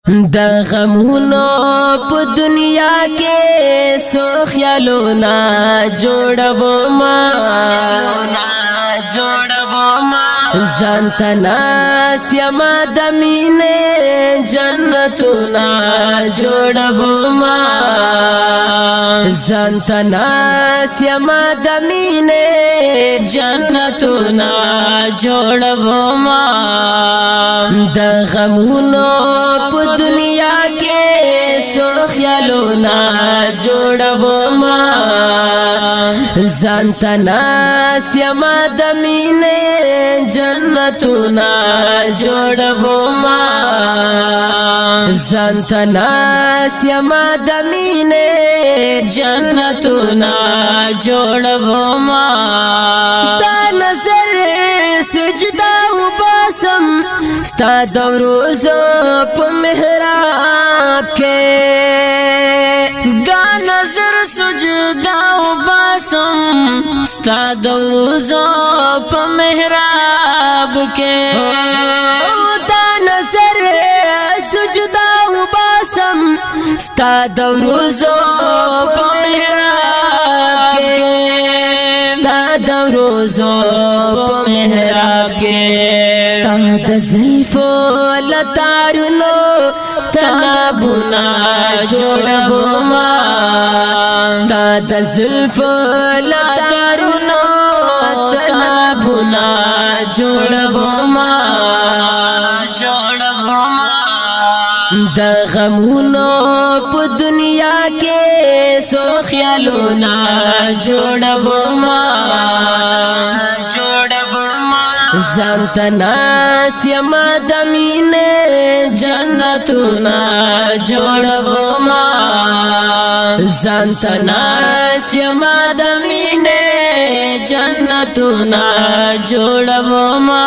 د غمونو په دنیا کې سو خیالونه جوړبو ما ځان تناس یما د مینې جنتونه جوړبو ما ځان تناس یما د مینې جنتونه جوړبو ما د غمونو په دنیا کې سو خیالونه جوړبو ما ځان تناس یما د مینې جنتونه جوړبو ما ځان تناس یما د مینې جنتونه جوړبو ما دا نظر سجدا وباسم ستا د روزو په محراب کې دا نظر سجدا وباسم ستا د روزو په محراب کې دا نظر سجدا وباسم ستا د روزو په محراب کې ستا د روزو په محراب کې تا د زلفو لتارونو تنابونه جوړبو ما ستا د زلفو لتارونو تنابونه جوړبو ما د غمونو په دنیا کې سو خیالونه جوړبو ما ځان تناس یما د مینې جنتونه جوړبو ما ځان تناس یما د مینې جنتونه جوړبو ما